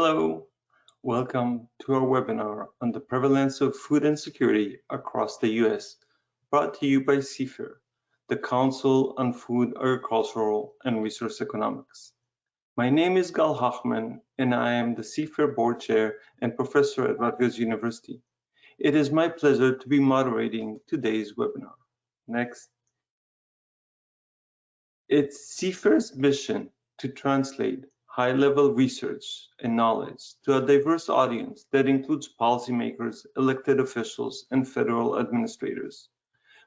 Hello, welcome to our webinar on the prevalence of food insecurity across the U.S., brought to you by CFIR, the Council on Food, Agricultural, and Resource Economics. My name is Gal Hachman, and I am the CFIR Board Chair and Professor at Rutgers University. It is my pleasure to be moderating today's webinar. Next. It's CFIR's mission to translate high-level research and knowledge to a diverse audience that includes policymakers, elected officials, and federal administrators.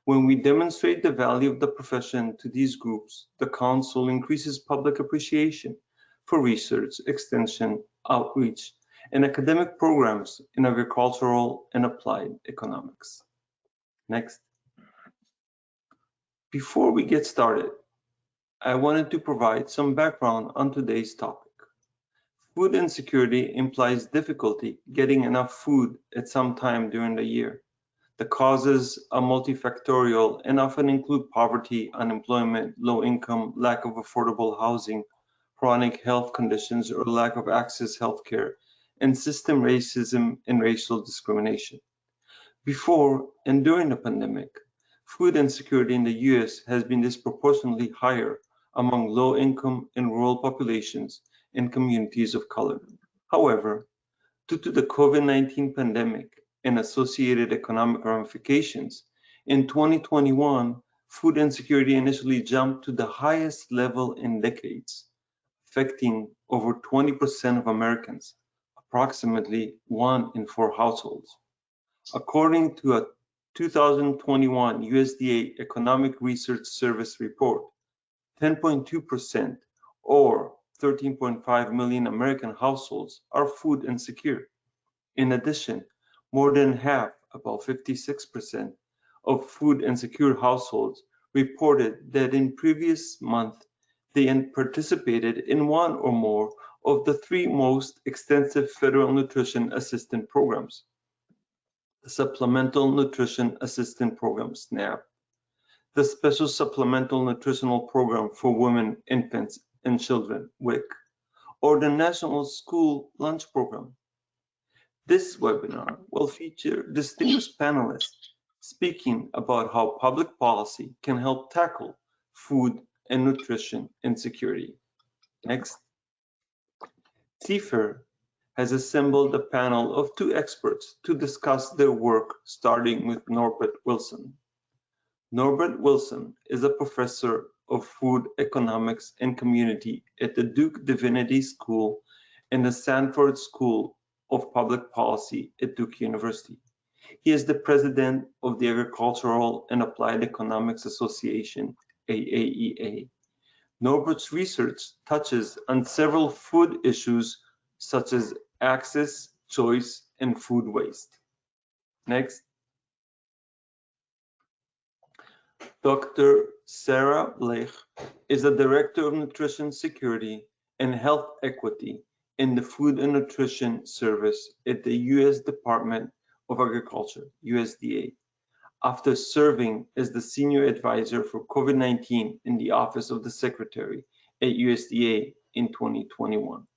When we demonstrate the value of the profession to these groups, the Council increases public appreciation for research, extension, outreach, and academic programs in agricultural and applied economics. Next. Before we get started, I wanted to provide some background on today's topic. Food insecurity implies difficulty getting enough food at some time during the year. The causes are multifactorial and often include poverty, unemployment, low income, lack of affordable housing, chronic health conditions, or lack of access to healthcare, and system racism and racial discrimination. Before and during the pandemic, food insecurity in the US has been disproportionately higher among low-income and rural populations and communities of color. However, due to the COVID-19 pandemic and associated economic ramifications, in 2021, food insecurity initially jumped to the highest level in decades, affecting over 20% of Americans, approximately 1 in 4 households. According to a 2021 USDA Economic Research Service report, 10.2% or 13.5 million American households are food insecure. In addition, more than half, about 56% of food insecure households reported that in previous month they participated in one or more of the 3 most extensive federal nutrition assistance programs: the Supplemental Nutrition Assistance Program, SNAP, the Special Supplemental Nutritional Program for Women, Infants, and Children, WIC, or the National School Lunch Program. This webinar will feature distinguished panelists speaking about how public policy can help tackle food and nutrition insecurity. Next. CFIR has assembled a panel of 2 experts to discuss their work, starting with Norbert Wilson. Norbert Wilson is a professor of food economics and community at the Duke Divinity School and the Sanford School of Public Policy at Duke University. He is the president of the Agricultural and Applied Economics Association, AAEA. Norbert's research touches on several food issues such as access, choice, and food waste. Next. Dr. Sarah Blech is a Director of Nutrition Security and Health Equity in the Food and Nutrition Service at the U.S. Department of Agriculture, USDA, after serving as the Senior Advisor for COVID-19 in the Office of the Secretary at USDA in 2021.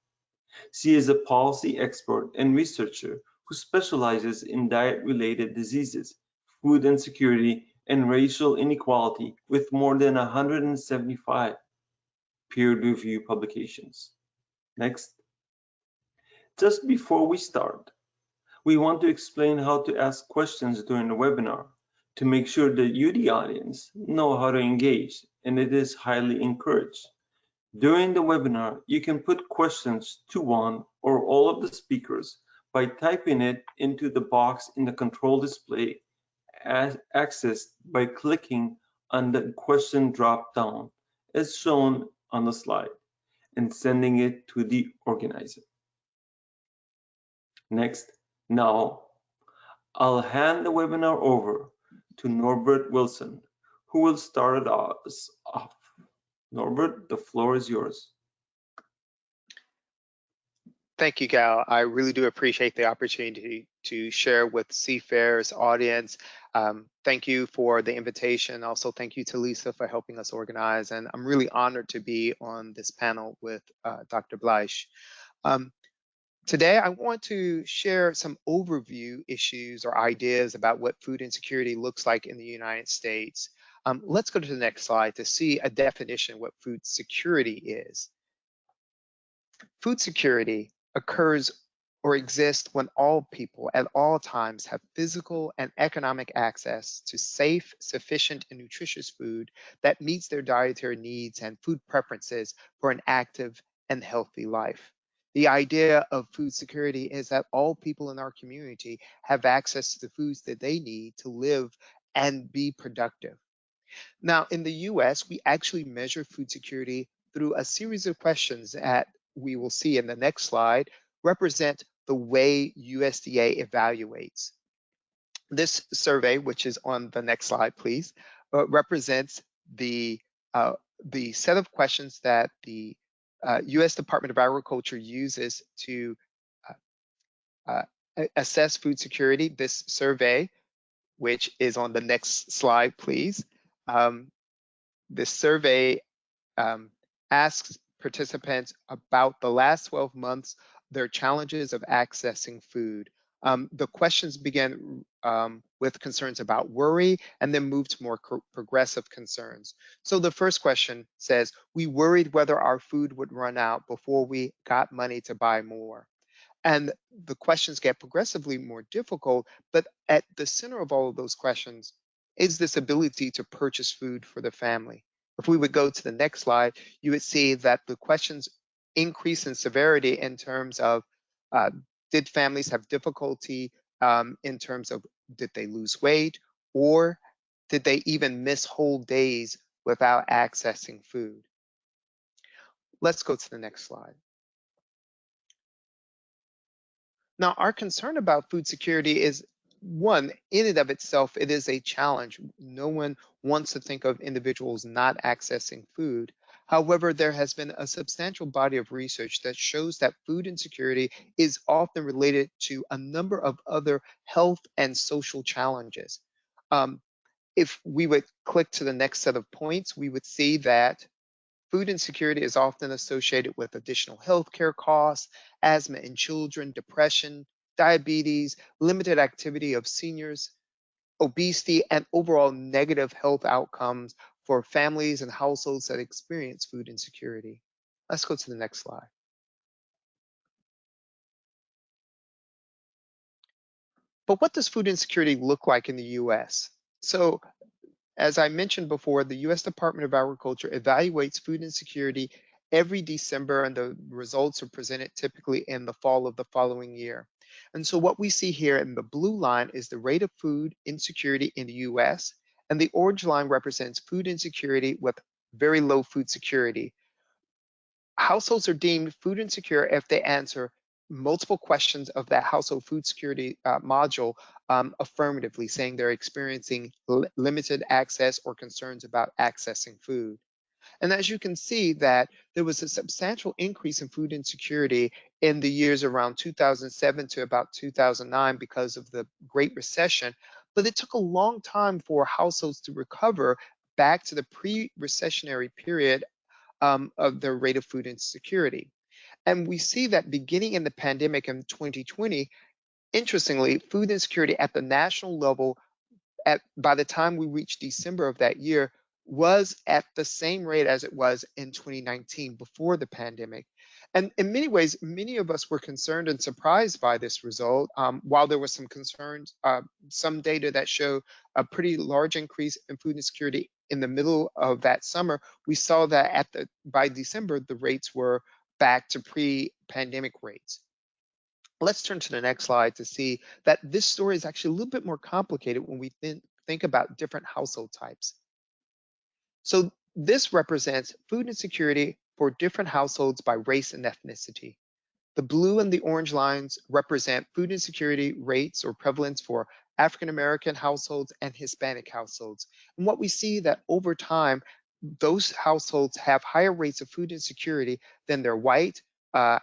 She is a policy expert and researcher who specializes in diet-related diseases, food insecurity, and racial inequality with more than 175 peer-reviewed publications. Next. Just before we start, we want to explain how to ask questions during the webinar to make sure that you, the audience, know how to engage, and it is highly encouraged. During the webinar, you can put questions to one or all of the speakers by typing it into the box in the control display accessed by clicking on the question drop-down as shown on the slide and sending it to the organizer. Next, now I'll hand the webinar over to Norbert Wilson, who will start us off. Norbert, the floor is yours. Thank you, Gal. I really do appreciate the opportunity to share with CFAIR's audience. Thank you for the invitation. Also, thank you to Lisa for helping us organize. And I'm really honored to be on this panel with Dr. Bleich. Today, I want to share some overview issues or ideas about what food insecurity looks like in the United States. Let's go to the next slide to see a definition of what food security is. Food security occurs or exists when all people at all times have physical and economic access to safe, sufficient, and nutritious food that meets their dietary needs and food preferences for an active and healthy life. The idea of food security is that all people in our community have access to the foods that they need to live and be productive. Now, in the US, we actually measure food security through a series of questions that we will see in the next slide represent the way USDA evaluates. This survey, which is on the next slide, please, represents uh, the set of questions that the US Department of Agriculture uses to uh, assess food security. This survey, which is on the next slide, please. This survey asks participants about the last 12 months, their challenges of accessing food. The questions begin with concerns about worry and then move to more progressive concerns. So the first question says, we worried whether our food would run out before we got money to buy more. And the questions get progressively more difficult, but at the center of all of those questions is this ability to purchase food for the family. If we would go to the next slide, you would see that the questions increase in severity in terms of uh, did families have difficulty in terms of did they lose weight, or did they even miss whole days without accessing food? Let's go to the next slide. Now, our concern about food security is one, in and of itself, it is a challenge. No one wants to think of individuals not accessing food. However, there has been a substantial body of research that shows that food insecurity is often related to a number of other health and social challenges. If we would click to the next set of points, we would see that food insecurity is often associated with additional healthcare costs, asthma in children, depression, diabetes, limited activity of seniors, obesity, and overall negative health outcomes for families and households that experience food insecurity. Let's go to the next slide. But what does food insecurity look like in the US? So as I mentioned before, the US Department of Agriculture evaluates food insecurity every December, and the results are presented typically in the fall of the following year. And so what we see here in the blue line is the rate of food insecurity in the US, and the orange line represents food insecurity with very low food security. Households are deemed food insecure if they answer multiple questions of that household food security module affirmatively, saying they're experiencing limited access or concerns about accessing food. And as you can see that there was a substantial increase in food insecurity in the years around 2007 to about 2009 because of the Great Recession, but it took a long time for households to recover back to the pre-recessionary period of the rate of food insecurity. And we see that beginning in the pandemic in 2020, interestingly, food insecurity at the national level, by the time we reached December of that year, was at the same rate as it was in 2019 before the pandemic. And in many ways, many of us were concerned and surprised by this result. While there was some concerns, some data that show a pretty large increase in food insecurity in the middle of that summer, we saw that by December, the rates were back to pre-pandemic rates. Let's turn to the next slide to see that this story is actually a little bit more complicated when we think about different household types. So this represents food insecurity for different households by race and ethnicity. The blue and the orange lines represent food insecurity rates or prevalence for African American households and Hispanic households. And what we see that over time, those households have higher rates of food insecurity than their white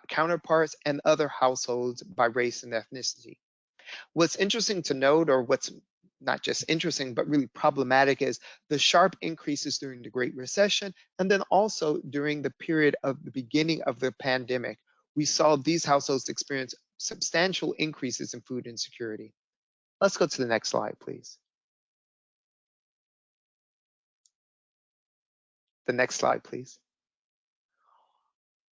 counterparts and other households by race and ethnicity. What's interesting to note, or what's not just interesting, but really problematic, is the sharp increases during the Great Recession, and then also during the period of the beginning of the pandemic, we saw these households experience substantial increases in food insecurity. Let's go to the next slide, please. The next slide, please.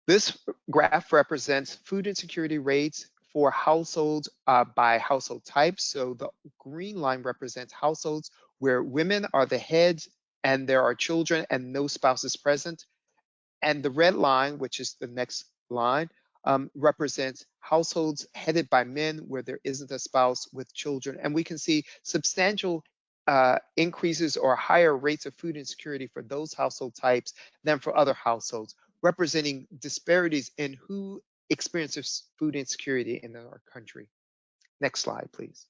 This graph represents food insecurity rates for households by household type. So the green line represents households where women are the heads and there are children and no spouses present. And the red line, which is the next line, represents households headed by men where there isn't a spouse with children. And we can see substantial increases or higher rates of food insecurity for those household types than for other households, representing disparities in who experiences food insecurity in our country. Next slide, please.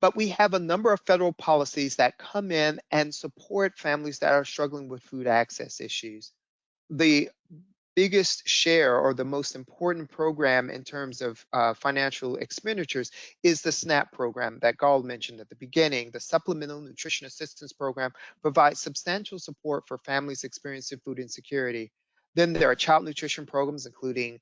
But we have a number of federal policies that come in and support families that are struggling with food access issues. The biggest share or the most important program in terms of financial expenditures is the SNAP program that Gal mentioned at the beginning. The Supplemental Nutrition Assistance Program provides substantial support for families experiencing food insecurity. Then there are child nutrition programs, including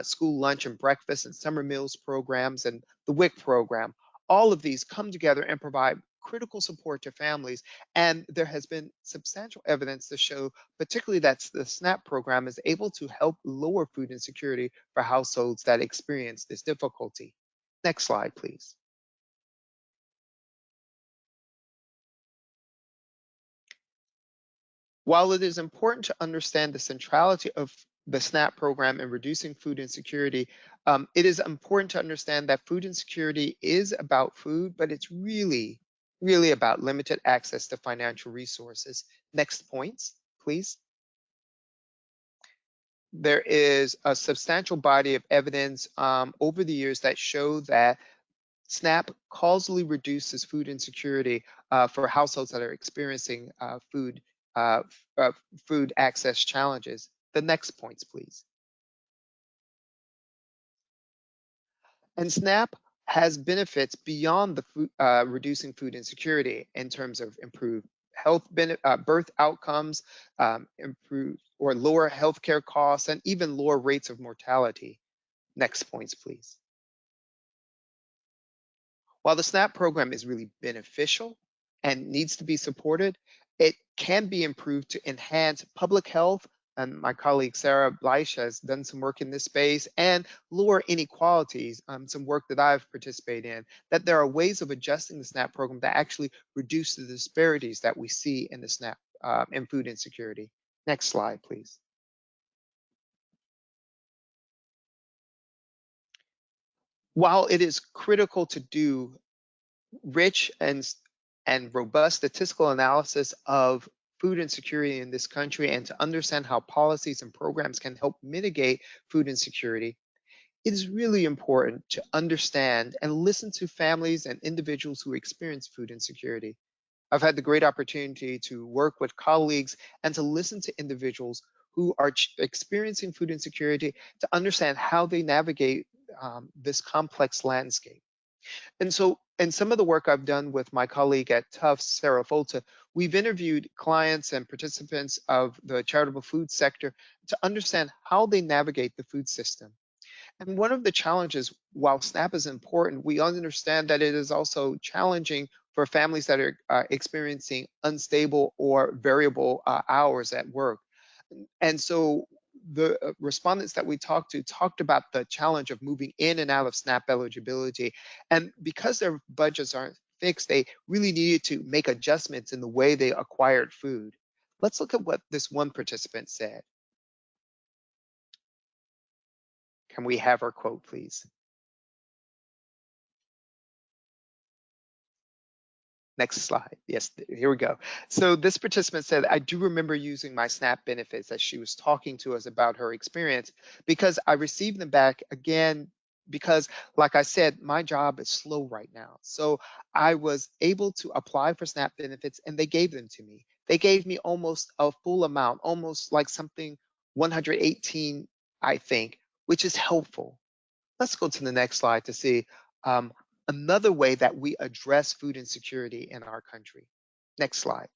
school lunch and breakfast and summer meals programs and the WIC program. All of these come together and provide critical support to families. And there has been substantial evidence to show, particularly that the SNAP program is able to help lower food insecurity for households that experience this difficulty. Next slide, please. While it is important to understand the centrality of the SNAP program in reducing food insecurity, it is important to understand that food insecurity is about food, but it's really about limited access to financial resources. Next points, please. There is a substantial body of evidence over the years that show that SNAP causally reduces food insecurity for households that are experiencing food access challenges. The next points, please. And SNAP has benefits beyond the reducing food insecurity in terms of improved health birth outcomes, improved or lower healthcare costs, and even lower rates of mortality. Next points, please. While the SNAP program is really beneficial and needs to be supported, it can be improved to enhance public health, and my colleague Sarah Bleich has done some work in this space, and lower inequalities, some work that I've participated in, that there are ways of adjusting the SNAP program that actually reduce the disparities that we see in the SNAP in food insecurity. Next slide, please. While it is critical to do rich and robust statistical analysis of food insecurity in this country and to understand how policies and programs can help mitigate food insecurity, it is really important to understand and listen to families and individuals who experience food insecurity. I've had the great opportunity to work with colleagues and to listen to individuals who are experiencing food insecurity to understand how they navigate this complex landscape. And so, in some of the work I've done with my colleague at Tufts, Sarah Folta, we've interviewed clients and participants of the charitable food sector to understand how they navigate the food system. And one of the challenges, while SNAP is important, we understand that it is also challenging for families that are experiencing unstable or variable hours at work. And so the respondents that we talked to talked about the challenge of moving in and out of SNAP eligibility. And because their budgets aren't fixed, they really needed to make adjustments in the way they acquired food. Let's look at what this one participant said. Can we have our quote, please? Next slide. Yes, here we go. So this participant said, I do remember using my SNAP benefits as she was talking to us about her experience because I received them back again because, like I said, my job is slow right now. So I was able to apply for SNAP benefits and they gave them to me. They gave me almost a full amount, almost like something 118, I think, which is helpful. Let's go to the next slide to see another way that we address food insecurity in our country. Next slide.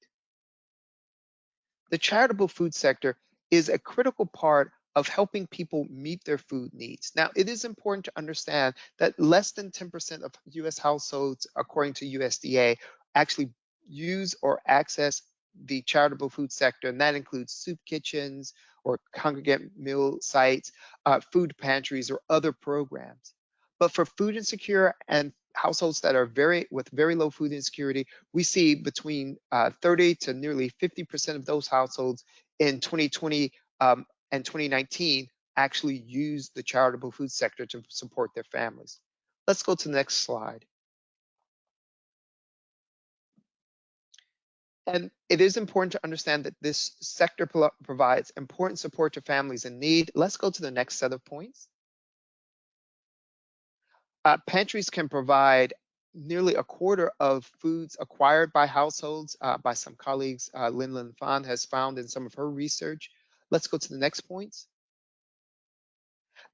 The charitable food sector is a critical part of helping people meet their food needs. Now, it is important to understand that less than 10% of US households, according to USDA, actually use or access the charitable food sector, and that includes soup kitchens or congregate meal sites, food pantries, or other programs. But for food insecure and households that are with very low food insecurity, we see between 30 to nearly 50% of those households in 2020 and 2019 actually use the charitable food sector to support their families. Let's go to the next slide. And it is important to understand that this sector provides important support to families in need. Let's go to the next set of points. Pantries can provide nearly a quarter of foods acquired by households by some colleagues. Lin Fan has found in some of her research. Let's go to the next points.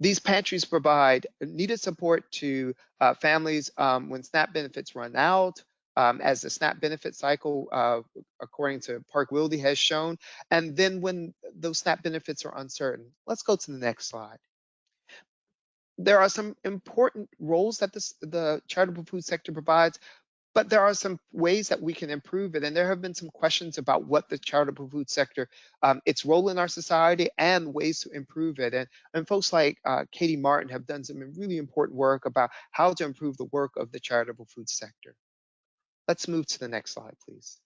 These pantries provide needed support to families when SNAP benefits run out, as the SNAP benefit cycle, according to Park Wilde, has shown, and then when those SNAP benefits are uncertain. Let's go to the next slide. There are some important roles that the charitable food sector provides, but there are some ways that we can improve it. And there have been some questions about what the charitable food sector, its role in our society, and ways to improve it. And folks like Katie Martin have done some really important work about how to improve the work of the charitable food sector. Let's move to the next slide, please.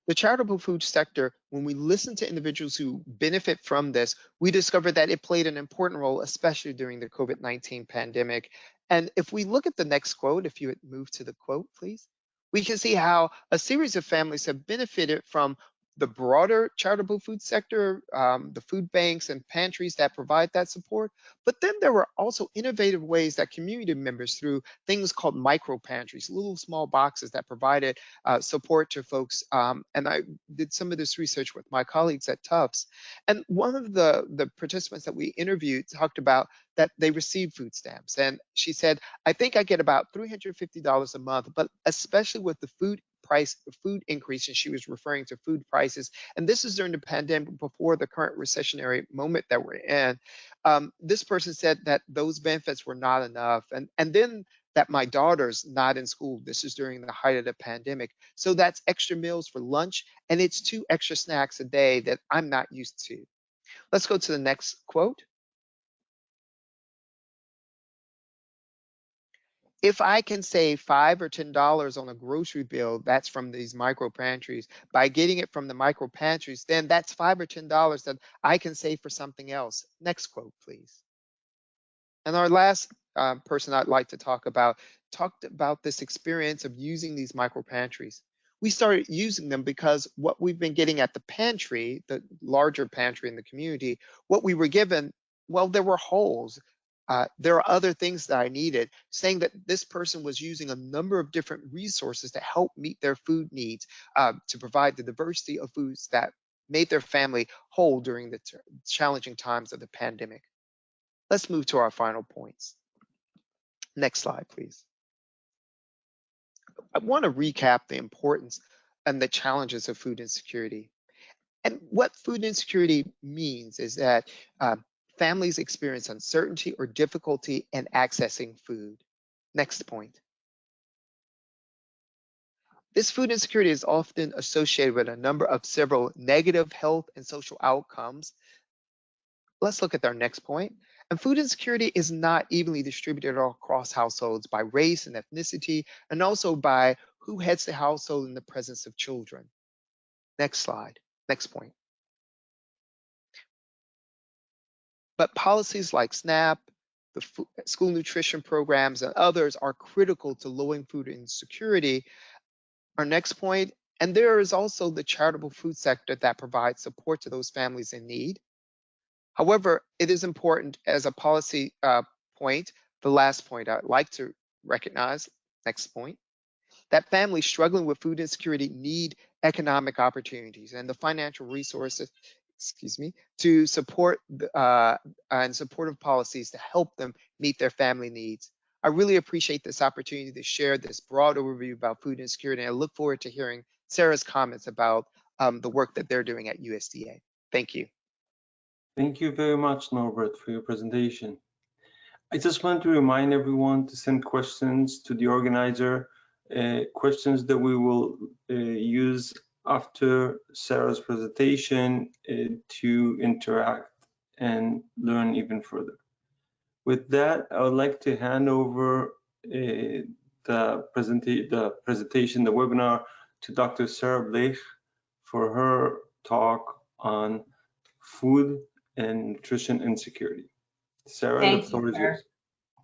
The charitable food sector, when we listen to individuals who benefit from this, we discovered that it played an important role, especially during the COVID-19 pandemic. And if we look at the next quote, if you would move to the quote, please, we can see how a series of families have benefited from the broader charitable food sector, the food banks and pantries that provide that support. But then there were also innovative ways that community members, through things called micro pantries, little small boxes that provided support to folks. And I did some of this research with my colleagues at Tufts. And one of the participants that we interviewed talked about that they received food stamps. And she said, I think I get about $350 a month, but especially with the food increase, and she was referring to food prices. And this is during the pandemic, before the current recessionary moment that we're in. This person said that those benefits were not enough. And then that my daughter's not in school. This is during the height of the pandemic. So that's extra meals for lunch, and it's 2 extra snacks a day that I'm not used to. Let's go to the next quote. If I can save $5 or $10 on a grocery bill, that's from these micro pantries, by getting it from the micro pantries, then that's $5 or $10 that I can save for something else. Next quote, please. And our last person I'd like to talked about this experience of using these micro pantries. We started using them because what we've been getting at the pantry, the larger pantry in the community, what we were given, well, there were holes. There are other things that I needed, saying that this person was using a number of different resources to help meet their food needs, to provide the diversity of foods that made their family whole during the challenging times of the pandemic. Let's move to our final points. Next slide, please. I want to recap the importance and the challenges of food insecurity. And what food insecurity means is that families experience uncertainty or difficulty in accessing food. Next point. This food insecurity is often associated with a number of several negative health and social outcomes. Let's look at our next point. And food insecurity is not evenly distributed across households by race and ethnicity, and also by who heads the household in the presence of children. Next slide, next point. But policies like SNAP, the school nutrition programs, and others are critical to lowering food insecurity. Our next point, and there is also the charitable food sector that provides support to those families in need. However, it is important as a policy point, the last point I'd like to recognize, next point, that families struggling with food insecurity need economic opportunities and the financial resources, to support and supportive policies to help them meet their family needs. I really appreciate this opportunity to share this broad overview about food insecurity, and I look forward to hearing Sarah's comments about the work that they're doing at USDA. Thank you. Thank you very much, Norbert, for your presentation. I just want to remind everyone to send questions to the organizer, questions that we will use after Sarah's presentation to interact and learn even further. With that, I would like to hand over the presentation, the webinar, to Dr. Sarah Blake for her talk on food and nutrition insecurity. Sarah, the floor is yours.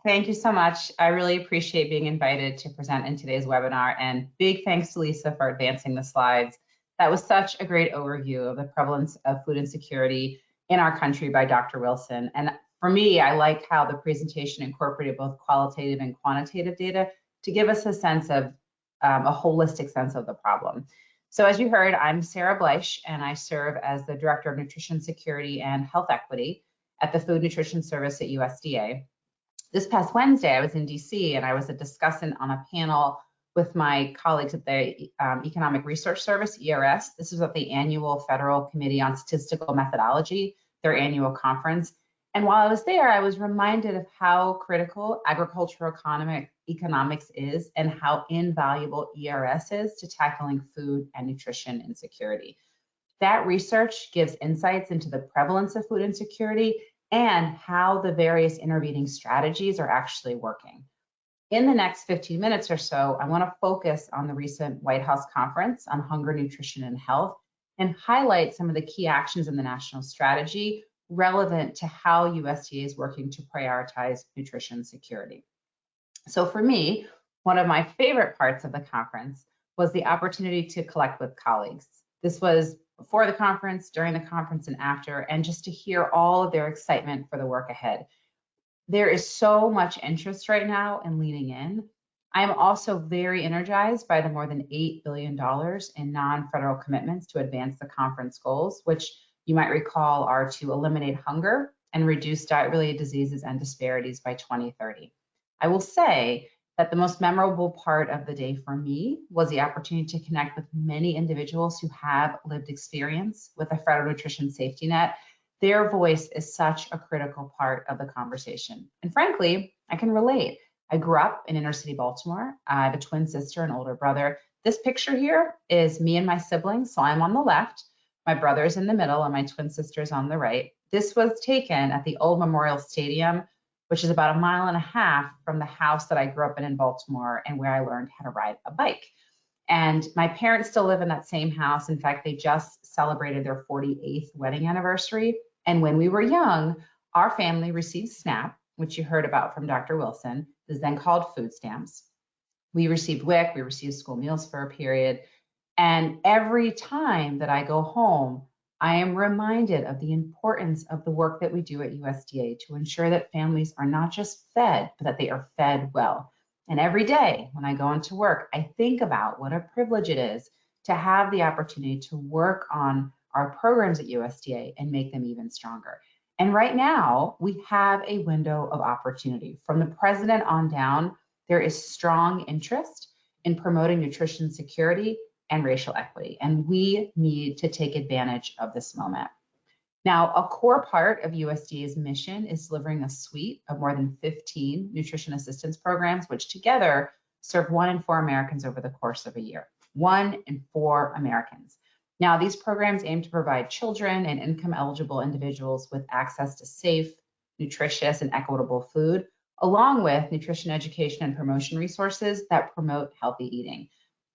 Thank you so much. I really appreciate being invited to present in today's webinar, and big thanks to Lisa for advancing the slides. That was such a great overview of the prevalence of food insecurity in our country by Dr. Wilson. And for me, I like how the presentation incorporated both qualitative and quantitative data to give us a sense of a holistic sense of the problem. So as you heard, I'm Sarah Blake, and I serve as the Director of Nutrition Security and Health Equity at the Food Nutrition Service at USDA. This past Wednesday, I was in DC and I was a discussant on a panel with my colleagues at the Economic Research Service, ERS. This is at the annual Federal Committee on Statistical Methodology, their annual conference. And while I was there, I was reminded of how critical agricultural economics is and how invaluable ERS is to tackling food and nutrition insecurity. That research gives insights into the prevalence of food insecurity and how the various intervening strategies are actually working. In the next 15 minutes or so, I want to focus on the recent White House Conference on Hunger, Nutrition, and Health and highlight some of the key actions in the national strategy relevant to how USDA is working to prioritize nutrition security. So for me, one of my favorite parts of the conference was the opportunity to collect with colleagues. This was before the conference, during the conference, and after, and just to hear all of their excitement for the work ahead. There is so much interest right now in leaning in. I am also very energized by the more than $8 billion in non-federal commitments to advance the conference goals, which you might recall are to eliminate hunger and reduce diet-related diseases and disparities by 2030. I will say that the most memorable part of the day for me was the opportunity to connect with many individuals who have lived experience with the federal nutrition safety net. Their voice is such a critical part of the conversation. And frankly, I can relate. I grew up in inner city Baltimore. I have a twin sister and older brother. This picture here is me and my siblings, so I'm on the left. My brother's in the middle and my twin sister's on the right. This was taken at the old Memorial Stadium, which is about 1.5 miles from the house that I grew up in Baltimore and where I learned how to ride a bike. And my parents still live in that same house. In fact, they just celebrated their 48th wedding anniversary. And when we were young, our family received SNAP, which you heard about from Dr. Wilson, is then called food stamps. We received WIC, we received school meals for a period. And every time that I go home, I am reminded of the importance of the work that we do at USDA to ensure that families are not just fed, but that they are fed well. And every day when I go into work, I think about what a privilege it is to have the opportunity to work on our programs at USDA and make them even stronger. And right now, we have a window of opportunity. From the president on down, there is strong interest in promoting nutrition security and racial equity, and we need to take advantage of this moment. Now, a core part of USDA's mission is delivering a suite of more than 15 nutrition assistance programs, which together serve 1 in 4 Americans over the course of a year. 1 in 4 Americans. Now, these programs aim to provide children and income-eligible individuals with access to safe, nutritious, and equitable food, along with nutrition education and promotion resources that promote healthy eating.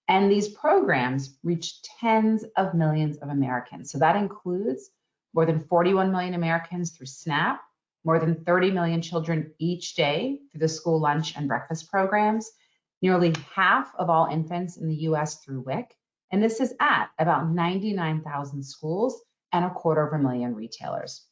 And these programs reach tens of millions of Americans. So that includes more than 41 million Americans through SNAP, more than 30 million children each day through the school lunch and breakfast programs, nearly half of all infants in the US through WIC, and this is at about 99,000 schools and 250,000 retailers.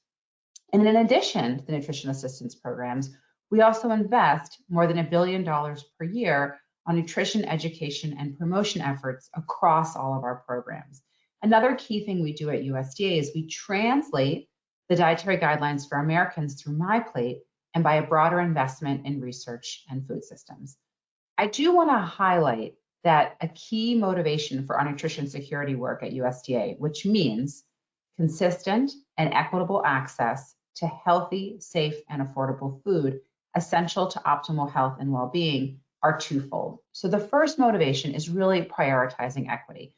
And in addition to the nutrition assistance programs, we also invest more than $1 billion per year on nutrition education and promotion efforts across all of our programs. Another key thing we do at USDA is we translate the dietary guidelines for Americans through My Plate and by a broader investment in research and food systems. I do want to highlight that a key motivation for our nutrition security work at USDA, which means consistent and equitable access to healthy, safe, and affordable food essential to optimal health and well-being, are twofold. So the first motivation is really prioritizing equity.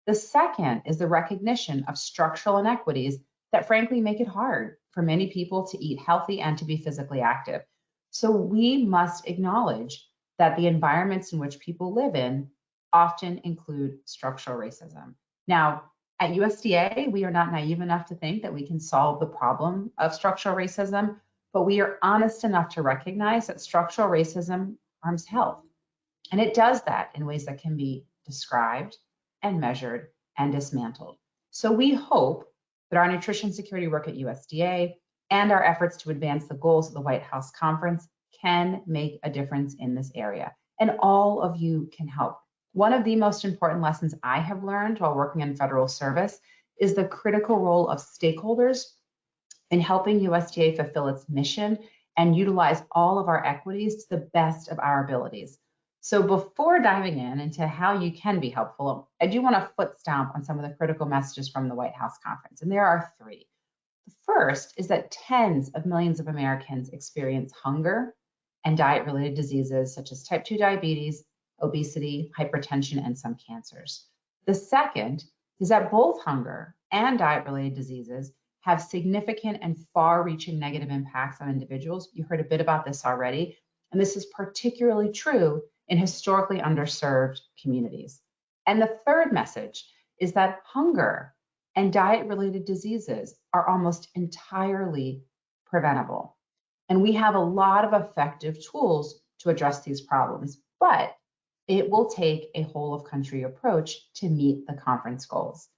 The second is the recognition of structural inequities that frankly make it hard for many people to eat healthy and to be physically active. So we must acknowledge that the environments in which people live in often include structural racism. Now, at USDA, we are not naive enough to think that we can solve the problem of structural racism, but we are honest enough to recognize that structural racism harms health. And it does that in ways that can be described and measured and dismantled. So we hope that our nutrition security work at USDA and our efforts to advance the goals of the White House Conference can make a difference in this area. And all of you can help. One of the most important lessons I have learned while working in federal service is the critical role of stakeholders in helping USDA fulfill its mission and utilize all of our equities to the best of our abilities. So before diving into how you can be helpful, I do want to foot stomp on some of the critical messages from the White House Conference, and there are three. The first is that tens of millions of Americans experience hunger and diet-related diseases such as type 2 diabetes, obesity, hypertension, and some cancers. The second is that both hunger and diet-related diseases have significant and far-reaching negative impacts on individuals. You heard a bit about this already, and this is particularly true in historically underserved communities. And the third message is that hunger and diet-related diseases are almost entirely preventable. And we have a lot of effective tools to address these problems, but it will take a whole of country approach to meet the conference goals.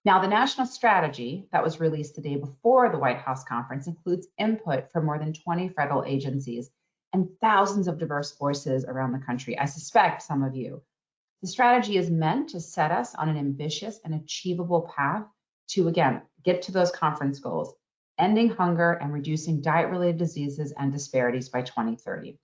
Now, the national strategy that was released the day before the White House Conference includes input from more than 20 federal agencies and thousands of diverse voices around the country. I suspect some of you. The strategy is meant to set us on an ambitious and achievable path to, again, get to those conference goals, ending hunger and reducing diet-related diseases and disparities by 2030.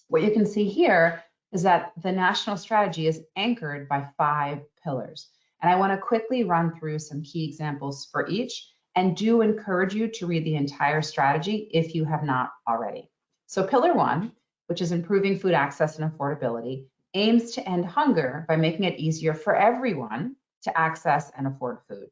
What you can see here is that the national strategy is anchored by 5 pillars. And I want to quickly run through some key examples for each, and do encourage you to read the entire strategy if you have not already. So pillar 1, which is improving food access and affordability, aims to end hunger by making it easier for everyone to access and afford food.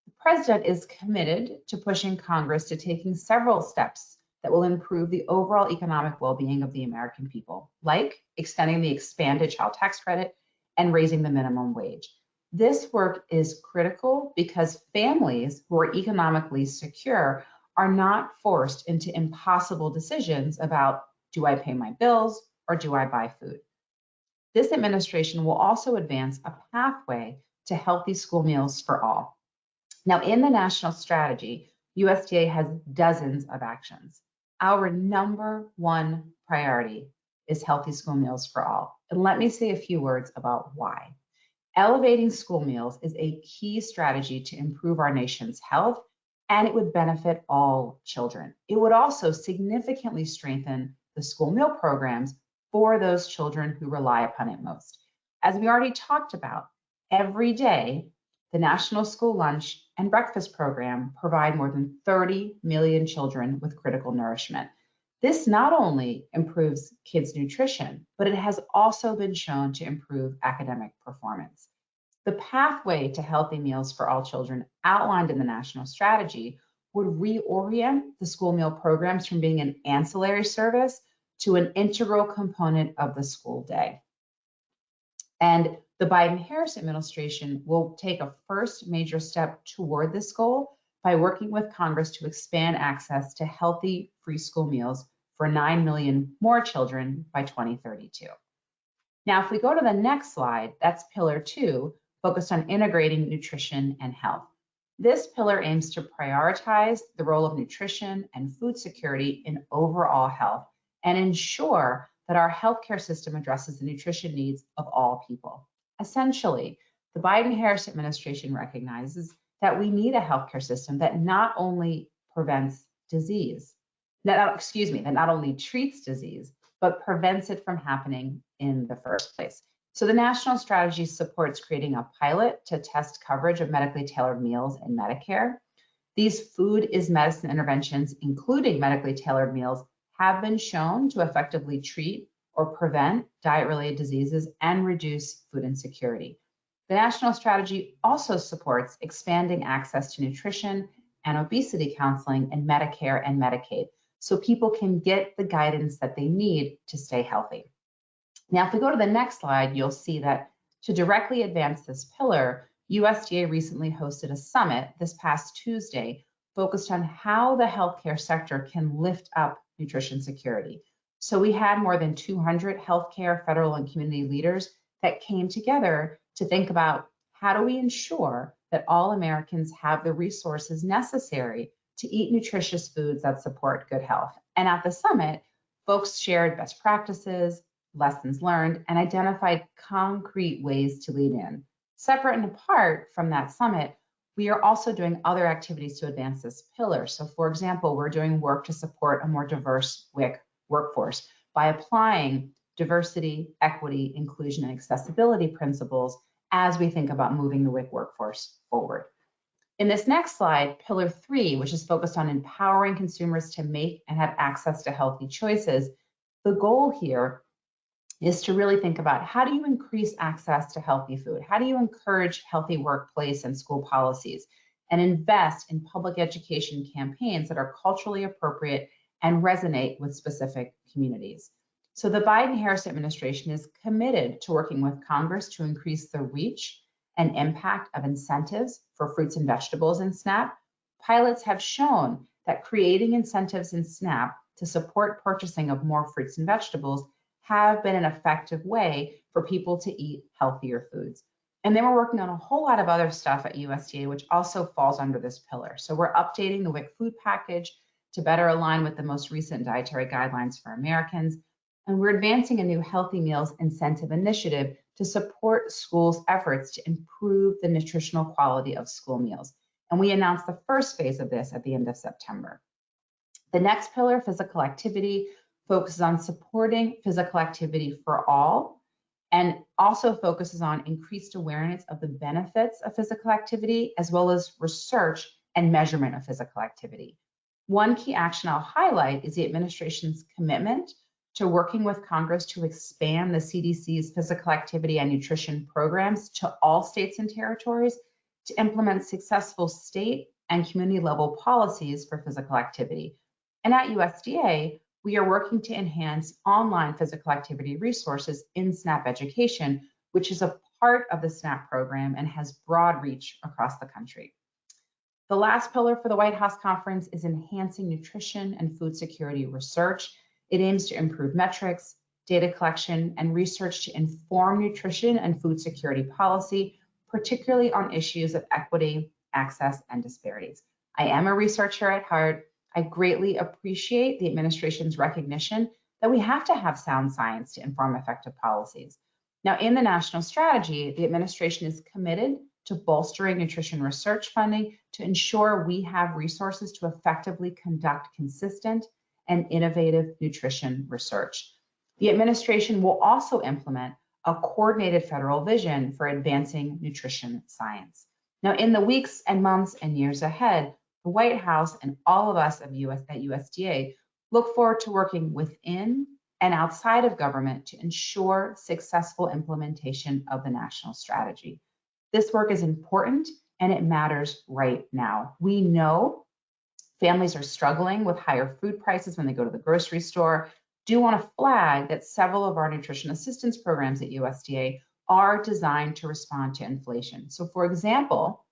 The president is committed to pushing Congress to taking several steps that will improve the overall economic well-being of the American people, like extending the expanded child tax credit and raising the minimum wage. This work is critical because families who are economically secure are not forced into impossible decisions about, do I pay my bills or do I buy food? This administration will also advance a pathway to healthy school meals for all. Now, in the national strategy, USDA has dozens of actions. Our number one priority is healthy school meals for all. And let me say a few words about why. Elevating school meals is a key strategy to improve our nation's health, and it would benefit all children. It would also significantly strengthen the school meal programs for those children who rely upon it most. As we already talked about, every day, the National School Lunch and Breakfast Program provide more than 30 million children with critical nourishment. This not only improves kids' nutrition, but it has also been shown to improve academic performance. The pathway to healthy meals for all children outlined in the national strategy would reorient the school meal programs from being an ancillary service to an integral component of the school day. And the Biden-Harris administration will take a first major step toward this goal by working with Congress to expand access to healthy free school meals for 9 million more children by 2032. Now, if we go to the next slide, that's pillar 2, focused on integrating nutrition and health. This pillar aims to prioritize the role of nutrition and food security in overall health and ensure that our healthcare system addresses the nutrition needs of all people. Essentially, the Biden-Harris administration recognizes that we need a healthcare system that not only prevents disease, that not only treats disease, but prevents it from happening in the first place. So the national strategy supports creating a pilot to test coverage of medically tailored meals in Medicare. These food is medicine interventions, including medically tailored meals, have been shown to effectively treat or prevent diet-related diseases and reduce food insecurity. The national strategy also supports expanding access to nutrition and obesity counseling in Medicare and Medicaid, so people can get the guidance that they need to stay healthy. Now, if we go to the next slide, you'll see that to directly advance this pillar, USDA recently hosted a summit this past Tuesday focused on how the healthcare sector can lift up nutrition security. So we had more than 200 healthcare, federal, and community leaders that came together to think about how do we ensure that all Americans have the resources necessary to eat nutritious foods that support good health. And at the summit, folks shared best practices, lessons learned, and identified concrete ways to lead in. Separate and apart from that summit, we are also doing other activities to advance this pillar. So for example, we're doing work to support a more diverse WIC workforce by applying diversity, equity, inclusion, and accessibility principles as we think about moving the WIC workforce forward. In this next slide, Pillar 3, which is focused on empowering consumers to make and have access to healthy choices, the goal here is to really think about how do you increase access to healthy food? How do you encourage healthy workplace and school policies and invest in public education campaigns that are culturally appropriate and resonate with specific communities? So the Biden-Harris administration is committed to working with Congress to increase the reach and impact of incentives for fruits and vegetables in SNAP. Pilots have shown that creating incentives in SNAP to support purchasing of more fruits and vegetables have been an effective way for people to eat healthier foods. And then we're working on a whole lot of other stuff at USDA, which also falls under this pillar. So we're updating the WIC food package to better align with the most recent dietary guidelines for Americans. And we're advancing a new Healthy Meals Incentive Initiative to support schools' efforts to improve the nutritional quality of school meals. And we announced the first phase of this at the end of September. The next pillar, physical activity, focuses on supporting physical activity for all and also focuses on increased awareness of the benefits of physical activity, as well as research and measurement of physical activity. One key action I'll highlight is the administration's commitment to working with Congress to expand the CDC's physical activity and nutrition programs to all states and territories to implement successful state and community level policies for physical activity. And at USDA, we are working to enhance online physical activity resources in SNAP education, which is a part of the SNAP program and has broad reach across the country. The last pillar for the White House Conference is enhancing nutrition and food security research. It aims to improve metrics, data collection, and research to inform nutrition and food security policy, particularly on issues of equity, access, and disparities. I am a researcher at heart. I greatly appreciate the administration's recognition that we have to have sound science to inform effective policies. Now, in the national strategy, the administration is committed to bolstering nutrition research funding to ensure we have resources to effectively conduct consistent and innovative nutrition research. The administration will also implement a coordinated federal vision for advancing nutrition science. Now, in the weeks and months and years ahead, the White House and all of us at USDA look forward to working within and outside of government to ensure successful implementation of the national strategy. This work is important and it matters right now. We know families are struggling with higher food prices when they go to the grocery store. Do want to flag that several of our nutrition assistance programs at USDA are designed to respond to inflation. So for example,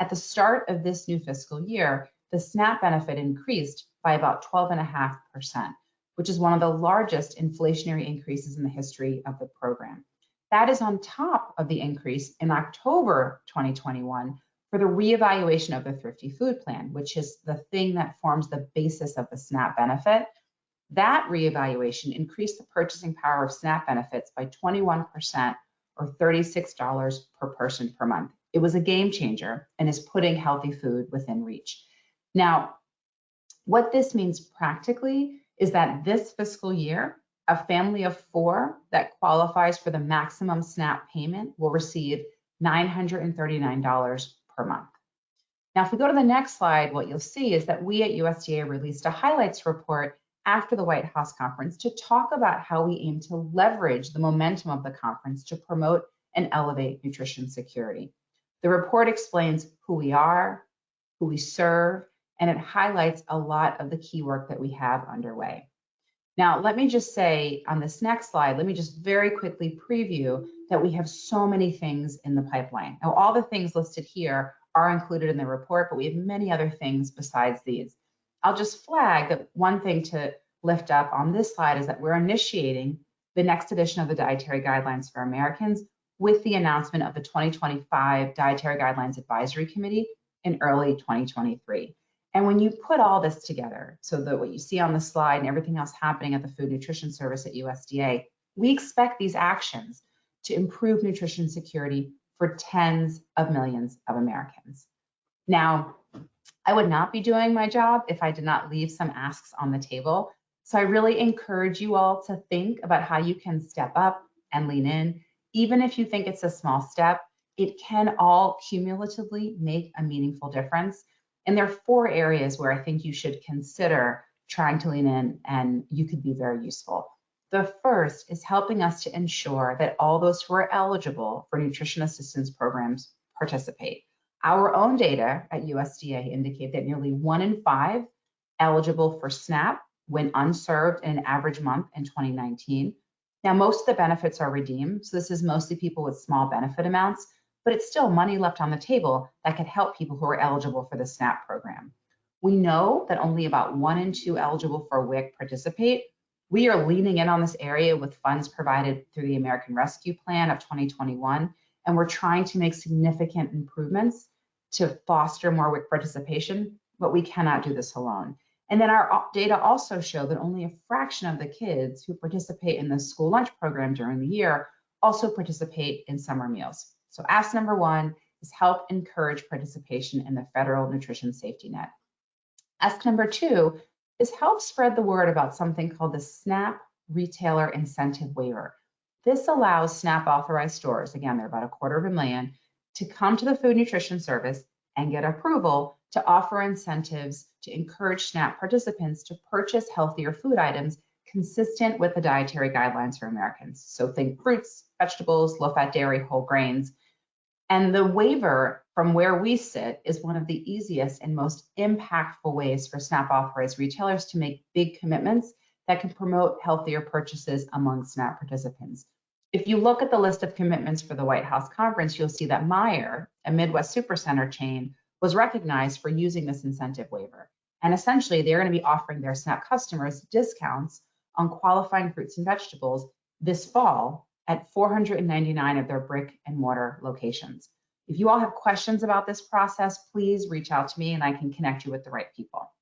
at the start of this new fiscal year, the SNAP benefit increased by about 12.5%, which is one of the largest inflationary increases in the history of the program. That is on top of the increase in October 2021 for the reevaluation of the Thrifty Food Plan, which is the thing that forms the basis of the SNAP benefit. That reevaluation increased the purchasing power of SNAP benefits by 21% or $36 per person per month. It was a game changer and is putting healthy food within reach. Now, what this means practically is that this fiscal year, A family of 4 that qualifies for the maximum SNAP payment will receive $939 per month. Now, if we go to the next slide, what you'll see is that we at USDA released a highlights report after the White House conference to talk about how we aim to leverage the momentum of the conference to promote and elevate nutrition security. The report explains who we are, who we serve, and it highlights a lot of the key work that we have underway. Now, let me just say on this next slide, let me just very quickly preview that we have so many things in the pipeline. Now, all the things listed here are included in the report, but we have many other things besides these. I'll just flag that one thing to lift up on this slide is that we're initiating the next edition of the Dietary Guidelines for Americans with the announcement of the 2025 Dietary Guidelines Advisory Committee in early 2023. And when you put all this together, so that what you see on the slide and everything else happening at the Food Nutrition Service at USDA, we expect these actions to improve nutrition security for tens of millions of Americans. Now, I would not be doing my job if I did not leave some asks on the table. So I really encourage you all to think about how you can step up and lean in. Even if you think it's a small step, it can all cumulatively make a meaningful difference. And there are 4 areas where I think you should consider trying to lean in and you could be very useful. The first is helping us to ensure that all those who are eligible for nutrition assistance programs participate. Our own data at USDA indicate that nearly 1 in 5 eligible for SNAP went unserved in an average month in 2019. Now, most of the benefits are redeemed, so this is mostly people with small benefit amounts, but it's still money left on the table that could help people who are eligible for the SNAP program. We know that only about 1 in 2 eligible for WIC participate. We are leaning in on this area with funds provided through the American Rescue Plan of 2021, and we're trying to make significant improvements to foster more WIC participation, but we cannot do this alone. And then our data also show that only a fraction of the kids who participate in the school lunch program during the year also participate in summer meals. So ask number 1 is help encourage participation in the federal nutrition safety net. Ask number 2 is help spread the word about something called the SNAP Retailer Incentive Waiver. This allows SNAP authorized stores, again, they're about 250,000, to come to the Food Nutrition Service and get approval to offer incentives to encourage SNAP participants to purchase healthier food items consistent with the dietary guidelines for Americans. So think fruits, vegetables, low-fat dairy, whole grains. And the waiver from where we sit is one of the easiest and most impactful ways for SNAP authorized retailers to make big commitments that can promote healthier purchases among SNAP participants. If you look at the list of commitments for the White House conference, you'll see that Meijer, a Midwest supercenter chain, was recognized for using this incentive waiver. And essentially, they're going to be offering their SNAP customers discounts on qualifying fruits and vegetables this fall at 499 of their brick and mortar locations. If you all have questions about this process, please reach out to me and I can connect you with the right people.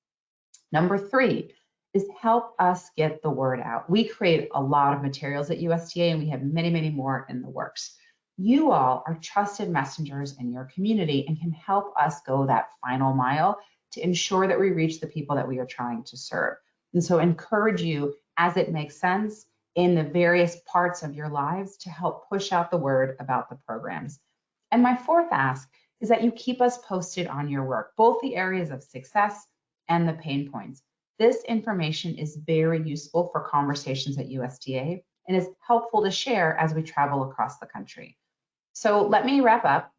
Number 3 is help us get the word out. We create a lot of materials at USDA and we have many, many more in the works. You all are trusted messengers in your community and can help us go that final mile to ensure that we reach the people that we are trying to serve. And so encourage you as it makes sense in the various parts of your lives to help push out the word about the programs. And my 4th ask is that you keep us posted on your work, both the areas of success and the pain points. This information is very useful for conversations at USDA and is helpful to share as we travel across the country. So let me wrap up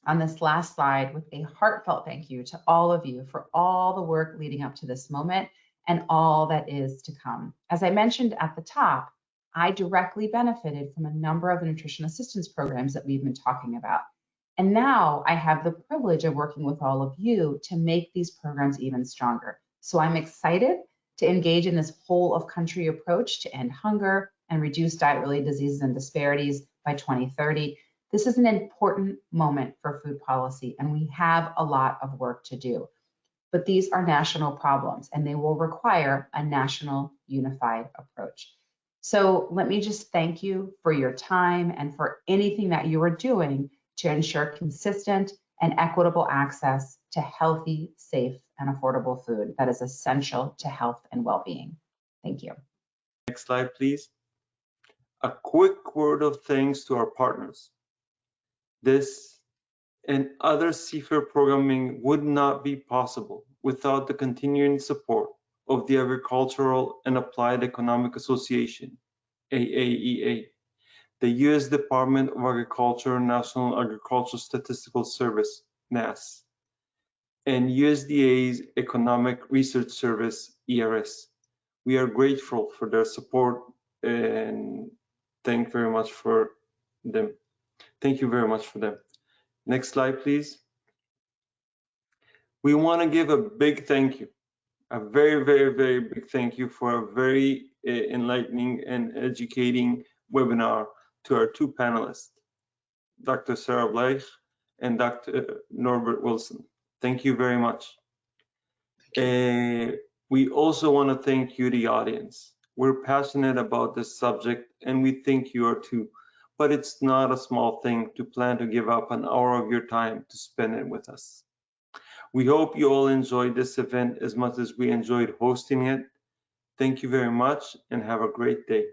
on this last slide with a heartfelt thank you to all of you for all the work leading up to this moment and all that is to come. As I mentioned at the top, I directly benefited from a number of the nutrition assistance programs that we've been talking about. And now I have the privilege of working with all of you to make these programs even stronger. So I'm excited to engage in this whole of country approach to end hunger and reduce diet-related diseases and disparities by 2030. This is an important moment for food policy, and we have a lot of work to do. But these are national problems, and they will require a national unified approach. So let me just thank you for your time and for anything that you are doing to ensure consistent and equitable access to healthy, safe, and affordable food that is essential to health and well-being. Thank you. Next slide, please. A quick word of thanks to our partners. This and other CFARE programming would not be possible without the continuing support of the Agricultural and Applied Economic Association, AAEA, the U.S. Department of Agriculture National Agricultural Statistical Service, NASS, and USDA's Economic Research Service, ERS. We are grateful for their support and thank very much for them. Thank you very much for them. Next slide, please. We want to give a big thank you, a very, very, very big thank you for a very enlightening and educating webinar to our two panelists, Dr. Sarah Bleich and Dr. Norbert Wilson. Thank you very much. We also want to thank you, the audience. We're passionate about this subject and we think you are too, but it's not a small thing to plan to give up an hour of your time to spend it with us. We hope you all enjoyed this event as much as we enjoyed hosting it. Thank you very much and have a great day.